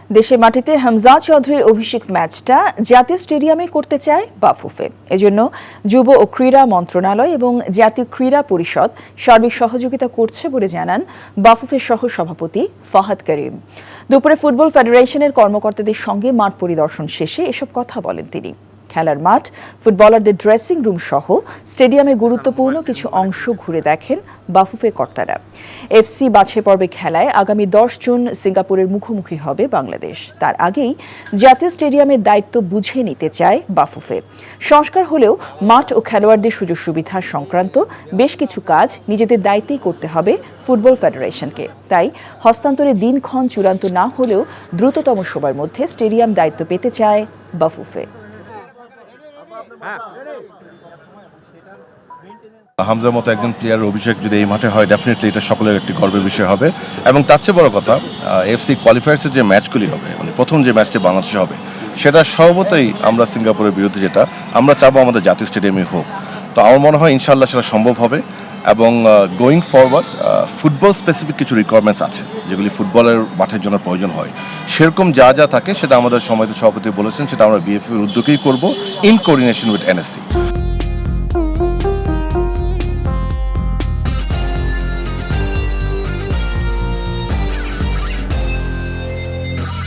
দেশের মাটিতে হামজা চৌধুরীর অভিষেক ম্যাচটা জাতীয় স্টেডিয়ামে করতে চায় বাফুফে। এজন্য যুব ও ক্রীড়া মন্ত্রণালয় এবং জাতীয় ক্রীড়া পরিষদ সার্বিক সহযোগিতা করছে বলে জানান বাফুফের সহ সভাপতি ফাহাদ করিম। দুপুরে ফুটবল ফেডারেশনের কর্মকর্তাদের সঙ্গে মাঠ পরিদর্শন শেষে এসব কথা বলেন তিনি। খেলার মাঠ, ফুটবলারদের ড্রেসিং রুম সহ স্টেডিয়ামে গুরুত্বপূর্ণ কিছু অংশ ঘুরে দেখেন বাফুফের কর্তারা। এফসি বাছাই পর্বে খেলায় আগামী 10 জুন সিঙ্গাপুরের মুখোমুখি হবে বাংলাদেশ। তার আগেই জাতীয় স্টেডিয়ামের দায়িত্ব বুঝে নিতে চায় বাফুফে। সংস্কার হলেও মাঠ ও খেলোয়াড়দের সুযোগ সুবিধা সংক্রান্ত বেশ কিছু কাজ নিজেদের দায়িত্বেই করতে হবে ফুটবল ফেডারেশনকে। তাই হস্তান্তরের দিনক্ষণ চূড়ান্ত না হলেও দ্রুততম সময়ের মধ্যে স্টেডিয়াম দায়িত্ব পেতে চায় বাফুফে। হামজার মতো একজন প্লেয়ারের অভিষেক যদি এই মাঠে হয়, ডেফিনেটলি এটা সকলের একটি গর্বের বিষয় হবে। এবং তার চেয়ে বড় কথা, এফসি কোয়ালিফায়ার্সের যে ম্যাচগুলি হবে, মানে প্রথম যে ম্যাচটি বাংলাদেশে হবে, সেটা স্বভাবতই আমরা সিঙ্গাপুরের বিরুদ্ধে যেটা আমরা চাবো আমাদের জাতীয় স্টেডিয়ামে হোক। তো আমার মনে হয় ইনশাআল্লাহ সেটা সম্ভব হবে। এবং গোয়িং ফরওয়ার্ড ফুটবল স্পেসিফিক কিছু রিকোয়ারমেন্টস আছে যেগুলি ফুটবলের মাঠের জন্য প্রয়োজন হয়। সেরকম যা যা থাকে সেটা আমাদের সম্মানিত সভাপতি বলেছেন, সেটা আমরা বিএফএ এর উদ্যোগেই করব ইন কোঅর্ডিনেশন উইথ এনএসসি।